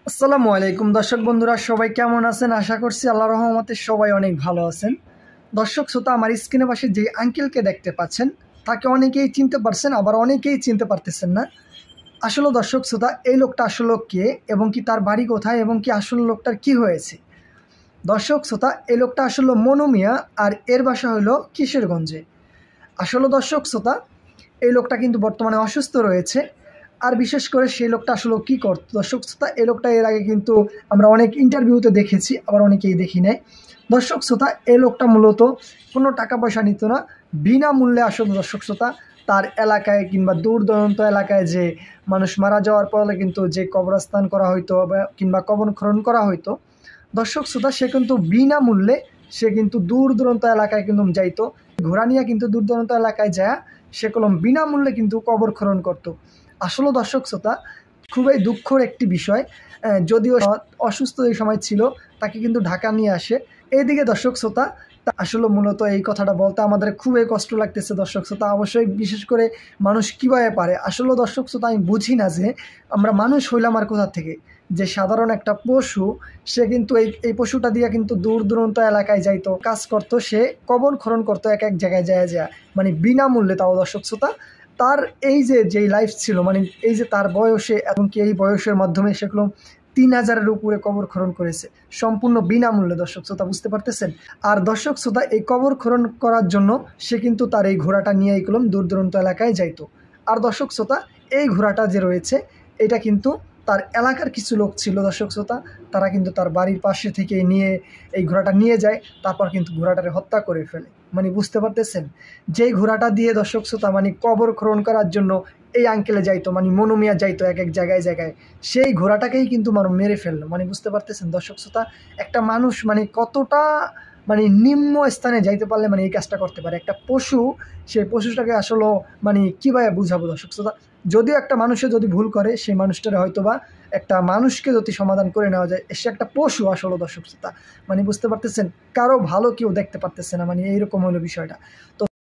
আসসালামু আলাইকুম দর্শক বন্ধুরা, সবাই কেমন আছেন? আশা করছি আল্লাহর রহমতে সবাই অনেক ভালো আছেন। দর্শক শ্রোতা, আমার স্ক্রিনে পাশে যে আঙ্কেলকে দেখতে পাচ্ছেন তাকে অনেকেই চিনতে পারছেন, আবার অনেকেই চিনতে পারতেছেন না। আসলে দর্শক শ্রোতা, এই লোকটা আসলে কে এবং কি তার বাড়ি কোথায় এবং কি আসলে লোকটার কি হয়েছে? দর্শক শ্রোতা, এই লোকটা আসলে মনু মিয়া, আর এর বাসা হলো কিশোরগঞ্জে। আসলে দর্শক শ্রোতা, এই লোকটা কিন্তু বর্তমানে অসুস্থ রয়েছে। আর বিশেষ করে সেই লোকটা আসলে কী করতো দর্শক শ্রোতা, এই লোকটা এর আগে কিন্তু আমরা অনেক ইন্টারভিউতে দেখেছি, আবার অনেকেই দেখি নাই। দর্শক শ্রোতা, এই লোকটা মূলত কোনো টাকা পয়সা নিত না, বিনামূল্যে আসলে দর্শক শ্রোতা তার এলাকায় কিংবা দূর দূরান্ত এলাকায় যে মানুষ মারা যাওয়ার পরে কিন্তু যে কবরস্থান করা হইতো বা কিংবা কবর খনন করা হইতো, দর্শক শ্রোতা সে কিন্তু বিনামূল্যে সে কিন্তু দূর দূরান্ত এলাকায় কিন্তু যাইতো। ঘোড়া নিয়ে কিন্তু দূর দূরান্ত এলাকায় যায় সে কলম বিনামূল্যে কিন্তু কবর খনন করত। আসলে দর্শক শ্রোতা, খুবই দুঃখের একটি বিষয়। যদিও অসুস্থ এই সময় ছিল, তাকে কিন্তু ঢাকা নিয়ে আসে। এইদিকে দর্শক শ্রোতা, আসলে মূলত এই কথাটা বলতে আমাদের খুবই কষ্ট লাগতেছে দর্শক শ্রোতা। অবশ্যই বিশেষ করে মানুষ কীভাবে পারে, আসলে দর্শক শ্রোতা আমি বুঝি না যে আমরা মানুষ হইলাম আর কোথা থেকে, যে সাধারণ একটা পশু সে কিন্তু এই পশুটা দিয়ে কিন্তু দূর দূরান্ত এলাকায় যাইতো, কাজ করতো, সে কবর খনন করতো এক এক জায়গায় যায় মানে বিনামূল্যে। তাও দর্শক শ্রোতা, তার এই যেই লাইফ ছিল, মানে এই যে তার বয়সে এমনকি এই বয়সের মাধ্যমে সেগুলো 3,000-এর উপরে কবর খনন করেছে সম্পূর্ণ বিনামূল্যে। দর্শক শ্রোতা, বুঝতে পারতেছেন? আর দর্শক শ্রোতা, এই কবর খনন করার জন্য সে কিন্তু তার এই ঘোড়াটা নিয়ে এইগুলো দূর দূরান্ত এলাকায় যাইতো। আর দর্শক শ্রোতা, এই ঘোড়াটা যে রয়েছে এটা কিন্তু তার এলাকার কিছু লোক ছিল দর্শক শ্রোতা, তারা কিন্তু তার বাড়ির পাশে থেকে নিয়ে এই ঘোড়াটা নিয়ে যায়, তারপর কিন্তু ঘোড়াটারে হত্যা করে ফেলে। মানে বুঝতে পারতেছেন, যেই ঘোড়াটা দিয়ে দর্শক শ্রোতা মানে কবর খনন করার জন্য এই আঙ্কেলে যাইতো, মানে মনু মিয়া যাইতো এক এক জায়গায়, সেই ঘোড়াটাকেই কিন্তু মেরে ফেললো। মানে বুঝতে পারতেছেন দর্শক শ্রোতা, একটা মানুষ মানে কতটা মানে নিম্ন স্থানে যাইতে পারলে মানে এই কাজটা করতে পারে। একটা পশু, সেই পশুটাকে আসলে মানে কীভাবে বুঝাবো দর্শক শ্রোতা? যদিও একটা মানুষে যদি ভুল করে, সেই মানুষটারে হয়তো বা একটা মানুষকে যদি সমাধান করে নেওয়া যায়, সে একটা পশু আসলে দর্শক শ্রোতা। মানে বুঝতে পারতেছেন, কারো ভালো কেউ দেখতে পারতেছে না, মানে এইরকম হলো বিষয়টা। তো